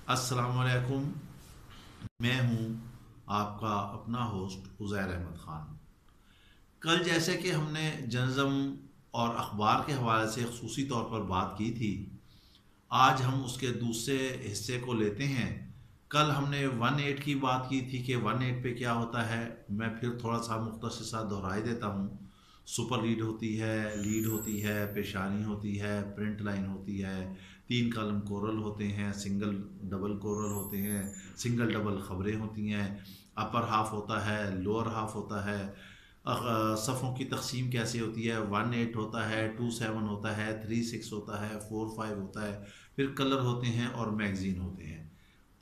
अस्सलाम वालेकुम। मैं हूं आपका अपना होस्ट उज़ैर अहमद ख़ान। कल जैसे कि हमने जर्नलिज्म और अखबार के हवाले से ख़ुसूसी तौर पर बात की थी, आज हम उसके दूसरे हिस्से को लेते हैं। कल हमने 1-8 की बात की थी कि 1-8 पे क्या होता है। मैं फिर थोड़ा सा मुख्तसर सा दोहराई देता हूँ। सुपर लीड होती है, लीड होती है, पेशानी होती है, प्रिंट लाइन होती है, 3 कॉलम कोरल होते हैं, सिंगल डबल कोरल होते हैं, सिंगल डबल खबरें होती हैं, अपर हाफ होता है, लोअर हाफ होता है। सफ़ों की तकसीम कैसे होती है, 1-8 होता है, 2-7 होता है, 3-6 होता है, 4-5 होता है, फिर कलर होते हैं और मैगज़ीन होते हैं।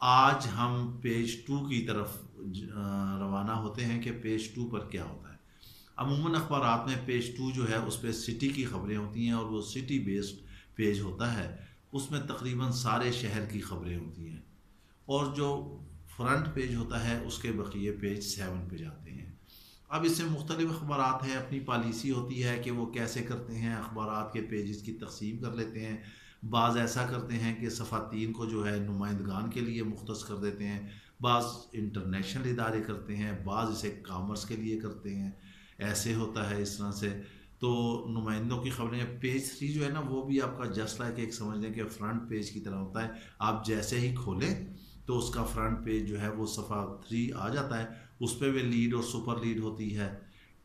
आज हम पेज 2 की तरफ रवाना होते हैं कि पेज 2 पर क्या होता है। अमूमन अखबारात में पेज 2 जो है उस पर सिटी की खबरें होती हैं और वो सिटी बेस्ड पेज होता है। उसमें तकरीबन सारे शहर की खबरें होती हैं। और जो फ्रंट पेज होता है उसके बकिए पेज 7 पे जाते हैं। अब इससे मुख्तलिफ अखबारात हैं, अपनी पॉलिसी होती है कि वो कैसे करते हैं, अखबारात के पेजेस की तकसीम कर लेते हैं। बाज़ ऐसा करते हैं कि सफ़ा 3 को जो है नुमाइंदगान के लिए मुख्तस कर देते हैं, बाज़ इंटरनेशनल इदारे करते हैं, बाज़ इसे कामर्स के लिए करते हैं। ऐसे होता है इस तरह से। तो नुमाइंदों की खबरें पेज 3 जो है ना वो भी आपका जस्ट लाइक एक समझ लें कि फ्रंट पेज की तरह होता है। आप जैसे ही खोलें तो उसका फ्रंट पेज जो है वो सफ़ा 3 आ जाता है। उस पर भी लीड और सुपर लीड होती है।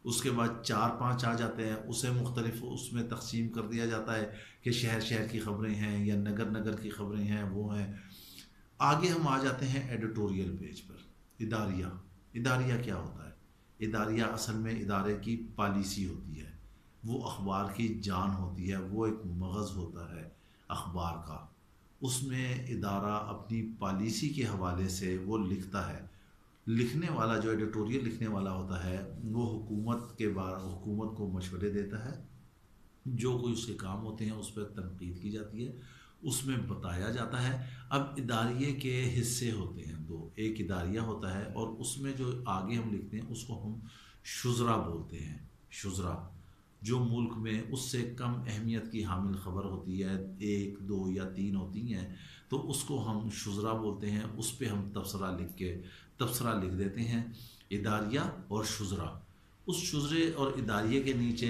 उसके बाद 4-5 आ जाते हैं, उसे मुख्तलिफ उसमें तकसीम कर दिया जाता है कि शहर शहर की खबरें हैं या नगर नगर की खबरें हैं, वो हैं। आगे हम आ जाते हैं एडिटोरियल पेज पर। इदारिया। इदारिया क्या होता है? इदारिया असल में इदारे की पॉलिसी होती है। वो अखबार की जान होती है, वो एक मगज़ होता है अखबार का। उसमें इदारा अपनी पॉलिसी के हवाले से वो लिखता है। लिखने वाला जो एडिटोरियल लिखने वाला होता है वो हुकूमत के बारे हुकूमत को मशवरे देता है। जो कोई उसके काम होते हैं उस पर तनकीद की जाती है, उसमें बताया जाता है। अब इदारिये के हिस्से होते हैं दो, एक इदारिया होता है और उसमें जो आगे हम लिखते हैं उसको हम शुज़रा बोलते हैं। शुज़रा जो मुल्क में उससे कम अहमियत की हामिल ख़बर होती है, 1, 2 या 3 होती हैं, तो उसको हम शुज़रा बोलते हैं। उस पर हम तबसरा लिख देते हैं। इदारिया और शुज़रा। उस शुज़रे और इदारिये के नीचे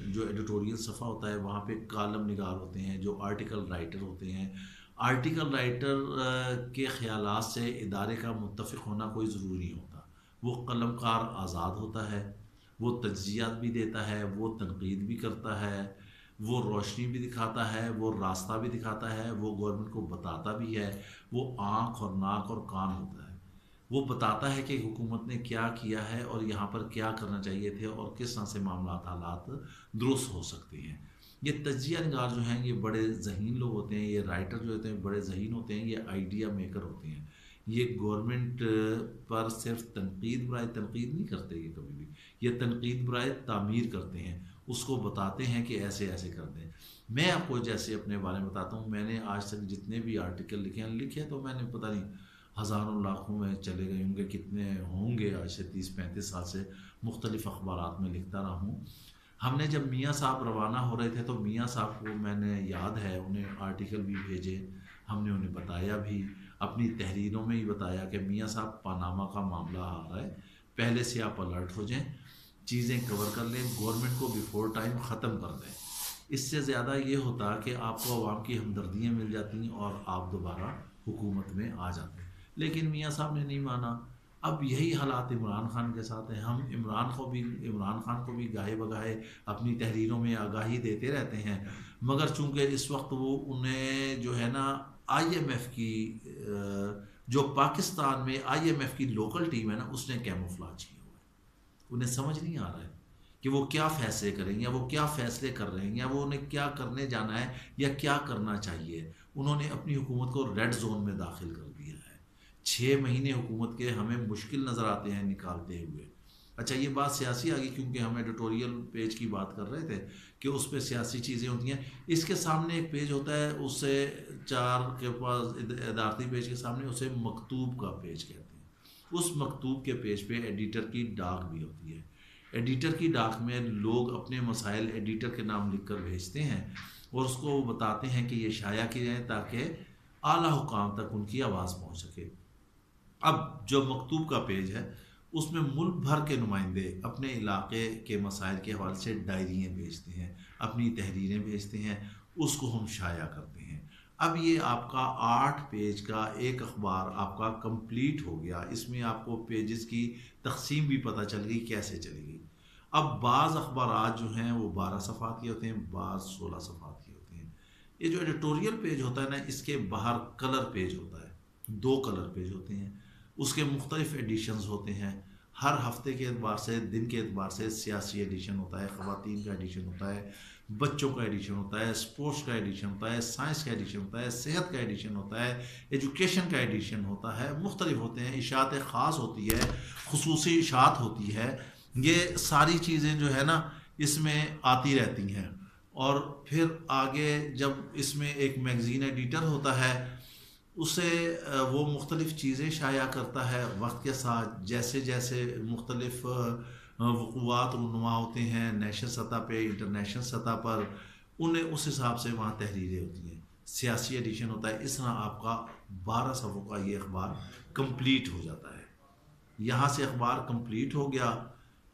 जो एडिटोरियल सफ़ा होता है वहाँ पे कालम निगार होते हैं जो आर्टिकल राइटर होते हैं। आर्टिकल राइटर के ख़यालात से इदारे का मुत्तफ़िक़ होना कोई ज़रूरी नहीं होता। वो कलमकार आज़ाद होता है, वो तज्ज़ियात भी देता है, वो तनकीद भी करता है, वो रोशनी भी दिखाता है, वो रास्ता भी दिखाता है, वो गवर्नमेंट को बताता भी है। वो आँख और नाक और कान होता है। वो बताता है कि हुकूमत ने क्या किया है और यहाँ पर क्या करना चाहिए थे और किस तरह से मामलात हालात दुरुस्त हो सकते हैं। ये तजिया निगार जो हैं ये बड़े ज़हीन लोग होते हैं, ये राइटर जो होते हैं बड़े ज़हीन होते हैं, ये आइडिया मेकर होते हैं। ये गवर्नमेंट पर सिर्फ तनकीद बराए तनकीद नहीं करते, ये कभी भी ये तनकीद बराए तामीर करते हैं। उसको बताते हैं कि ऐसे ऐसे करते हैं। मैं आपको जैसे अपने बारे में बताता हूँ, मैंने आज तक जितने भी आर्टिकल लिखे तो मैंने पता नहीं हज़ारों लाखों में चले गए होंगे, कितने होंगे। आज से 30-35 साल से मुख्तलिफ़ अखबारात में लिखता रहा हूँ। हमने जब मियाँ साहब रवाना हो रहे थे तो मियाँ साहब को मैंने याद है उन्हें आर्टिकल भी भेजे। हमने उन्हें बताया भी, अपनी तहरीरों में ही बताया कि मियाँ साहब पनामा का मामला आ रहा है, पहले से आप अलर्ट हो जाएं, चीज़ें कवर कर लें, गवर्नमेंट को बिफोर टाइम ख़त्म कर दें। इससे ज़्यादा ये होता कि आपको अवाम की हमदर्दियाँ मिल जाती और आप दोबारा हुकूमत में आ जाते। लेकिन मियाँ साहब ने नहीं माना। अब यही हालात इमरान खान के साथ हैं। हम इमरान खान को भी गाहे बगाहे अपनी तहरीरों में आगाही देते रहते हैं, मगर चूंकि इस वक्त वो उन्हें जो है ना IMF की जो पाकिस्तान में IMF की लोकल टीम है ना उसने कैमोफ्लाज किया हुआ है। उन्हें समझ नहीं आ रहा है कि वो क्या फ़ैसले करेंगे या वो क्या फ़ैसले कर रहे हैं या वो उन्हें क्या करने जाना है या क्या करना चाहिए। उन्होंने अपनी हुकूमत को रेड जोन में दाखिल कर दिया है। 6 महीने हुकूमत के हमें मुश्किल नज़र आते हैं निकालते हुए। अच्छा, ये बात सियासी आ गई क्योंकि हम एडिटोरियल पेज की बात कर रहे थे कि उस पर सियासी चीज़ें होती हैं। इसके सामने एक पेज होता है, उससे 4 के पास इदारती पेज के सामने उसे मकतूब का पेज कहते हैं। उस मकतूब के पेज पे एडिटर की डाक भी होती है। एडिटर की डाक में लोग अपने मसाइल एडिटर के नाम लिख कर भेजते हैं और उसको बताते हैं कि ये शाया किए जाएँ ताकि आला हुकाम तक उनकी आवाज़ पहुँच सके। अब जो मकतूब का पेज है उसमें मुल्क भर के नुमाइंदे अपने इलाके के मसाइल के हवाले से डायरियाँ भेजते हैं, अपनी तहरीरें भेजते हैं, उसको हम शाया करते हैं। अब ये आपका 8 पेज का एक अखबार आपका कंप्लीट हो गया। इसमें आपको पेजेस की तकसीम भी पता चल गई कैसे चलेगी। अब बाज़ अखबार जो हैं वो 12 सफ़ात के होते हैं, बाज़ 16 सफ़ात के होते हैं। ये जो एडिटोरियल पेज होता है ना, इसके बाहर कलर पेज होता है, 2 कलर पेज होते हैं। उसके मुख्तलिफ एडिशंस होते हैं। हर हफ्ते के एतबार से, दिन के एतबार से सियासी एडिशन होता है, ख़वातीन का एडिशन होता है, बच्चों का एडिशन होता है, स्पोर्ट्स का एडिशन होता है, साइंस का एडिशन होता है, सेहत का एडिशन होता है, एजुकेशन का एडिशन होता है, मुख्तलिफ होते हैं। इशात ख़ास होती है, खुसूसी इशात होती है। ये सारी चीज़ें जो है ना इसमें आती रहती हैं। और फिर आगे जब इसमें एक मैगज़ीन एडिटर होता है, उसे वो मुख्तलिफ़ चीज़ें शाया करता है वक्त के साथ। जैसे जैसे मुख्तलिफ़ वक़ूआत रुनुमा होते हैं नेशनल सतह पे, इंटरनेशनल सतह पर, उन्हें उस हिसाब से वहाँ तहरीरें होती हैं। सियासी एडिशन होता है। इस तरह आपका 12 सफ़ों का ये अखबार कंप्लीट हो जाता है। यहाँ से अखबार कंप्लीट हो गया।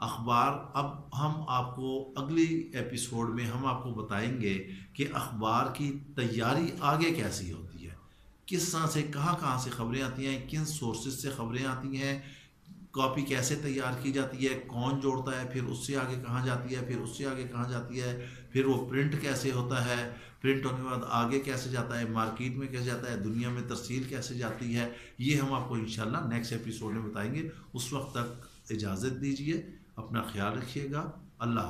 अखबार अब हम आपको अगली एपिसोड में हम आपको बताएंगे कि अखबार की तैयारी आगे कैसी होती है, किस तरह से कहाँ कहाँ से खबरें आती हैं, किन सोर्सेज से खबरें आती हैं, कॉपी कैसे तैयार की जाती है, कौन जोड़ता है, फिर उससे आगे कहाँ जाती है, फिर उससे आगे कहाँ जाती है, फिर वो प्रिंट कैसे होता है, प्रिंट होने के बाद आगे कैसे जाता है, मार्केट में कैसे जाता है, दुनिया में तरसील कैसे जाती है। ये हम आपको इंशाल्लाह नेक्स्ट एपिसोड में बताएंगे। उस वक्त तक इजाज़त दीजिए, अपना ख्याल रखिएगा। अल्लाह।